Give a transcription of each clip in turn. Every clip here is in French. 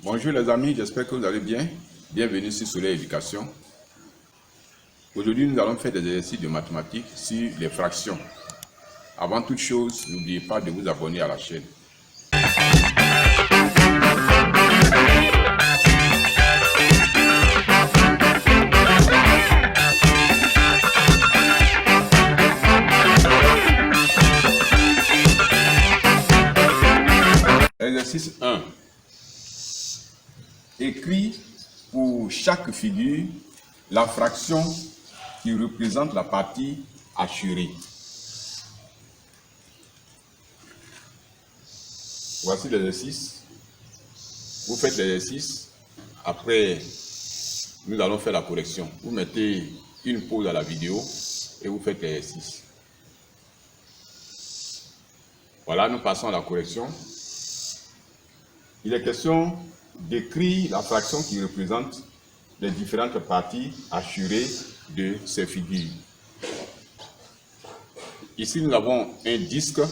Bonjour les amis, j'espère que vous allez bien. Bienvenue sur Soleil Éducation. Aujourd'hui, nous allons faire des exercices de mathématiques sur les fractions. Avant toute chose, n'oubliez pas de vous abonner à la chaîne. Exercice 1. Écris pour chaque figure la fraction qui représente la partie assurée. Voici l'exercice. Vous faites l'exercice. Après, nous allons faire la correction. Vous mettez une pause à la vidéo et vous faites l'exercice. Voilà, nous passons à la correction. Il est question d'écrire la fraction qui représente les différentes parties assurées de ces figures. Ici, nous avons un disque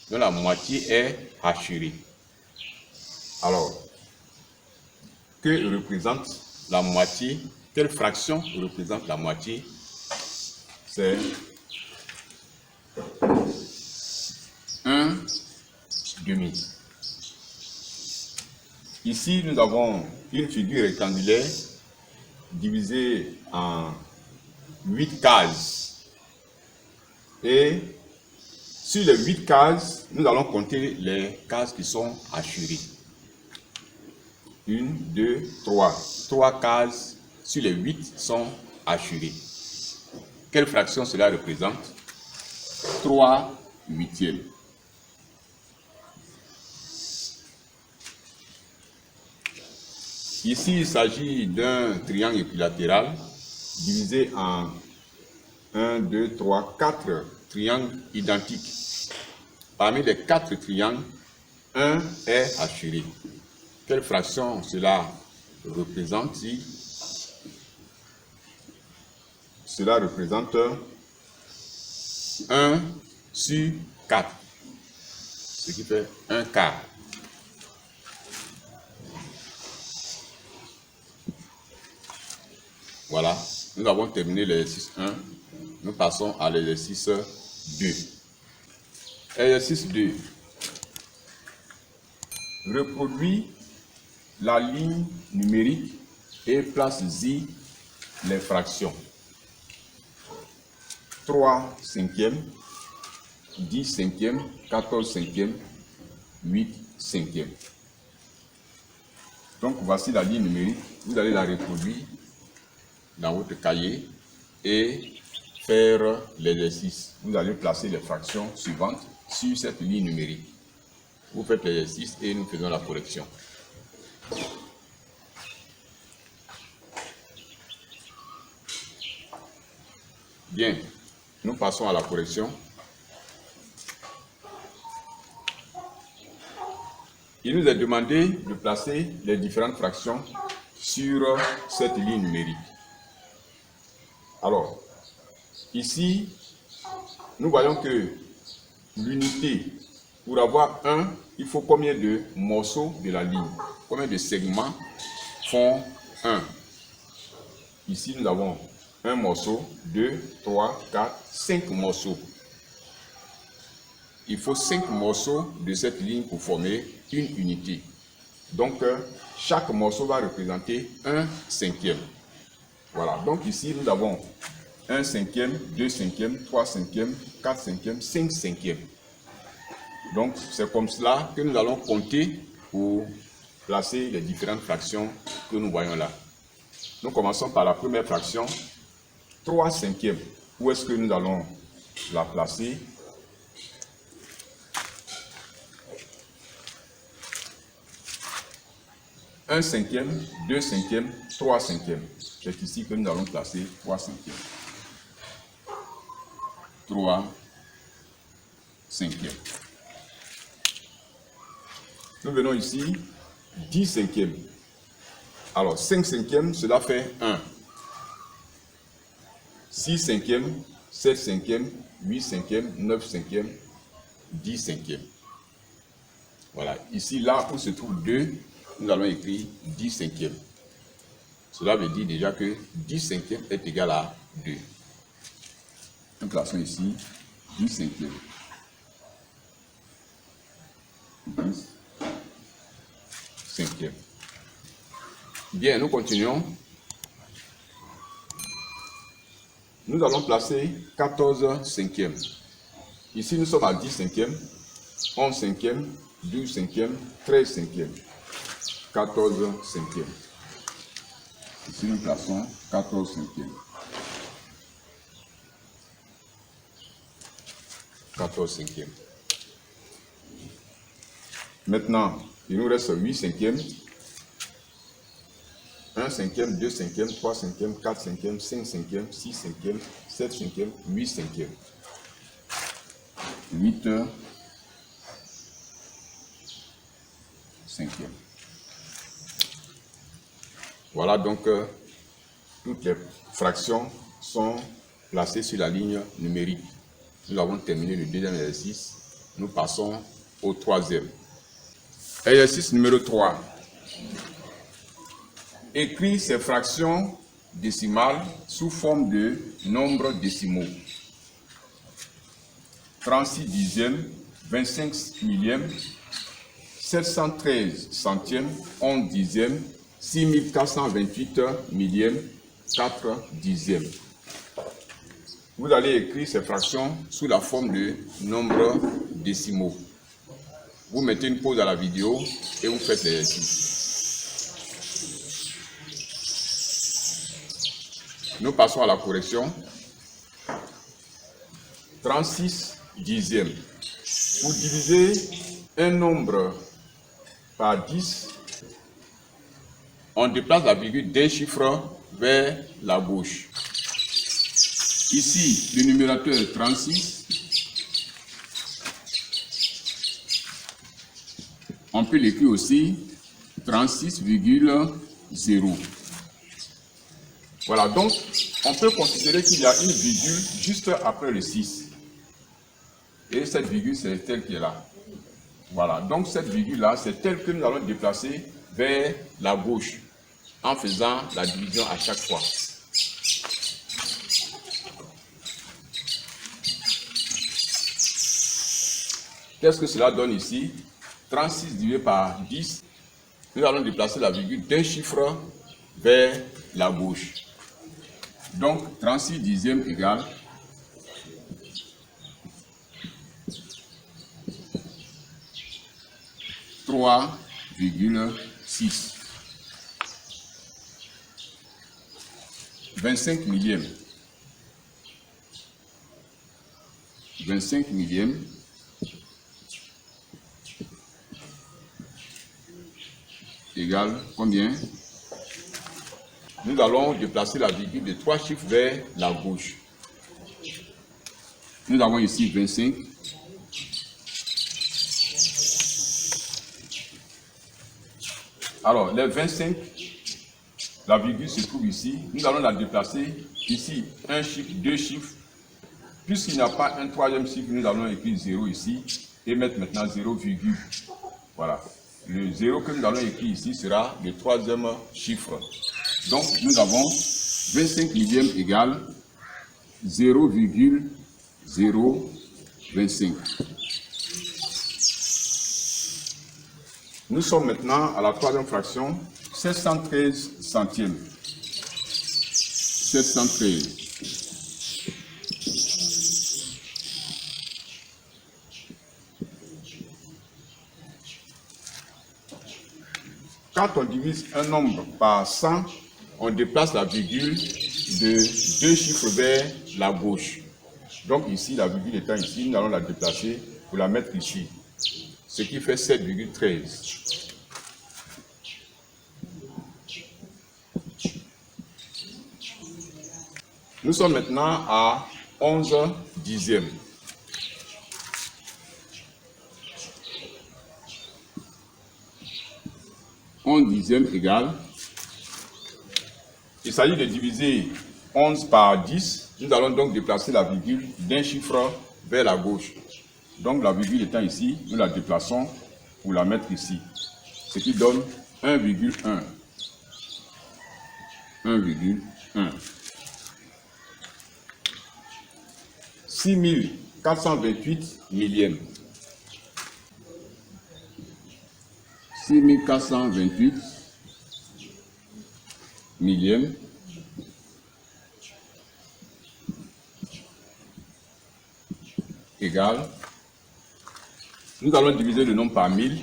dont la moitié est assurée. Alors, que représente la moitié? Quelle fraction représente la moitié? C'est 1/2. Ici, nous avons une figure rectangulaire divisée en 8 cases. Et sur les 8 cases, nous allons compter les cases qui sont assurées. 1, 2, 3. 3 cases sur les 8 sont assurées. Quelle fraction cela représente? 3/8. Ici, il s'agit d'un triangle équilatéral divisé en 1, 2, 3, 4 triangles identiques. Parmi les 4 triangles, un est assuré. Quelle fraction cela représente? Cela représente 1/4, ce qui fait 1/4. Voilà, nous avons terminé l'exercice 1. Nous passons à l'exercice 2. Exercice 2. Reproduis la ligne numérique et place-y les fractions. 3/5, 10/5, 14/5, 8/5. Donc voici la ligne numérique. Vous allez la reproduire dans votre cahier et faire l'exercice. Vous allez placer les fractions suivantes sur cette ligne numérique. Vous faites l'exercice et nous faisons la correction. Bien, nous passons à la correction. Il nous est demandé de placer les différentes fractions sur cette ligne numérique. Alors, ici, nous voyons que l'unité, pour avoir 1, il faut combien de morceaux de la ligne? Combien de segments font 1? Ici, nous avons un morceau, 2, 3, 4, 5 morceaux. Il faut 5 morceaux de cette ligne pour former une unité. Donc, chaque morceau va représenter 1/5. Voilà, donc ici nous avons 1/5, 2/5, 3/5, 4/5, 5/5. Donc c'est comme cela que nous allons compter pour placer les différentes fractions que nous voyons là. Nous commençons par la première fraction, 3/5. Où est-ce que nous allons la placer? Un cinquième, 2/5, 3/5. C'est ici que nous allons placer 3/5. 3/5. Nous venons ici, 10/5. Alors 5/5, cela fait 1. 6/5, 7/5, 8/5, 9/5, 10/5. Voilà, ici, là où se trouve 2, nous allons écrire 10 cinquièmes. Cela veut dire déjà que 10 cinquièmes est égal à 2. Nous plaçons ici 10 cinquièmes. 10 cinquièmes. Bien, nous continuons. Nous allons placer 14 cinquièmes. Ici, nous sommes à 10 cinquièmes, 11 cinquièmes, 12 cinquièmes, 13 cinquièmes, 14 cinquièmes. Ici, nous plaçons 14 cinquièmes. 14 cinquièmes. Maintenant, il nous reste 8 cinquièmes. 1 cinquième, 2 cinquièmes, 3 cinquièmes, 4 cinquièmes, 5 cinquièmes, 6 cinquièmes, 7 cinquièmes, 8 cinquièmes. 8 cinquièmes. Voilà donc toutes les fractions sont placées sur la ligne numérique. Nous avons terminé le deuxième exercice. Nous passons au troisième. Exercice numéro 3. Écris ces fractions décimales sous forme de nombres décimaux. 36 dixièmes, 25 millièmes, 713 centièmes, 11 dixièmes, 6428 millièmes, 4 dixièmes. Vous allez écrire ces fractions sous la forme de nombres décimaux. Vous mettez une pause à la vidéo et vous faites l'exercice. Nous passons à la correction. 36 dixièmes. Pour diviser un nombre par 10, on déplace la virgule d'un chiffre vers la gauche. Ici, le numérateur est 36. On peut l'écrire aussi 36,0. Voilà, donc on peut considérer qu'il y a une virgule juste après le 6. Et cette virgule, c'est telle qui est là. Voilà, donc cette virgule-là, c'est telle que nous allons déplacer vers la gauche en faisant la division à chaque fois. Qu'est-ce que cela donne ici? 36 divisé par 10. Nous allons déplacer la virgule d'un chiffre vers la gauche. Donc, 36 dixièmes égale 3,6. 25 millièmes. 25 millièmes égale combien? Nous allons déplacer la virgule de 3 chiffres vers la gauche. Nous avons ici 25. Alors, les 25, la virgule se trouve ici. Nous allons la déplacer. Ici, un chiffre, deux chiffres. Puisqu'il n'y a pas un troisième chiffre, nous allons écrire 0 ici et mettre maintenant 0, virgule. Voilà. Le 0 que nous allons écrire ici sera le troisième chiffre. Donc, nous avons 25 millièmes égale 0,025. Nous sommes maintenant à la troisième fraction, 713 centièmes. 713. Quand on divise un nombre par 100, on déplace la virgule de deux chiffres vers la gauche. Donc ici, la virgule étant ici, nous allons la déplacer pour la mettre ici. Ce qui fait 7,13. Nous sommes maintenant à 11 dixièmes. 11 dixièmes égale. Il s'agit de diviser 11 par 10. Nous allons donc déplacer la virgule d'un chiffre vers la gauche. Donc la virgule étant ici, nous la déplaçons pour la mettre ici. Ce qui donne 1,1. 1,1. 6428 millièmes. 6428 millièmes égale, nous allons diviser le nombre par 1000.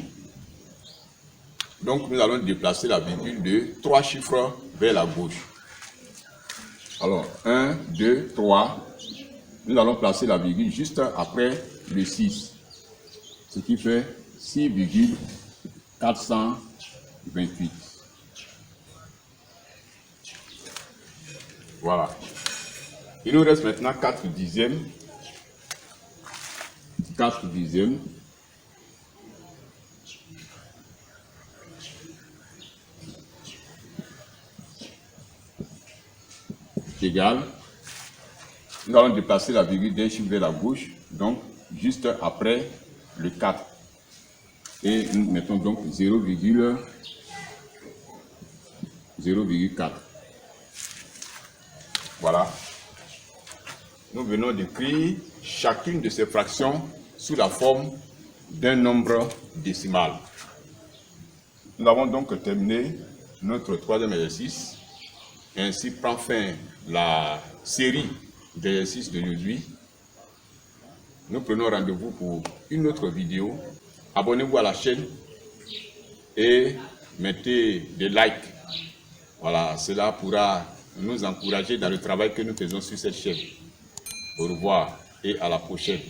Donc nous allons déplacer la virgule de 3 chiffres vers la gauche. Alors 1, 2, 3. Nous allons placer la virgule juste après le 6. Ce qui fait 6,428. Voilà. Il nous reste maintenant 4 dixièmes. 4 dixièmes. Égal. Nous allons déplacer la virgule d'un chiffre vers la gauche, donc juste après le 4. Et nous mettons donc 0,4. Voilà. Nous venons d'écrire chacune de ces fractions sous la forme d'un nombre décimal. Nous avons donc terminé notre troisième exercice. Ainsi prend fin la série d'exercices d'aujourd'hui. Nous prenons rendez-vous pour une autre vidéo. Abonnez-vous à la chaîne et mettez des likes. Voilà, cela pourra nous encourager dans le travail que nous faisons sur cette chaîne. Au revoir et à la prochaine.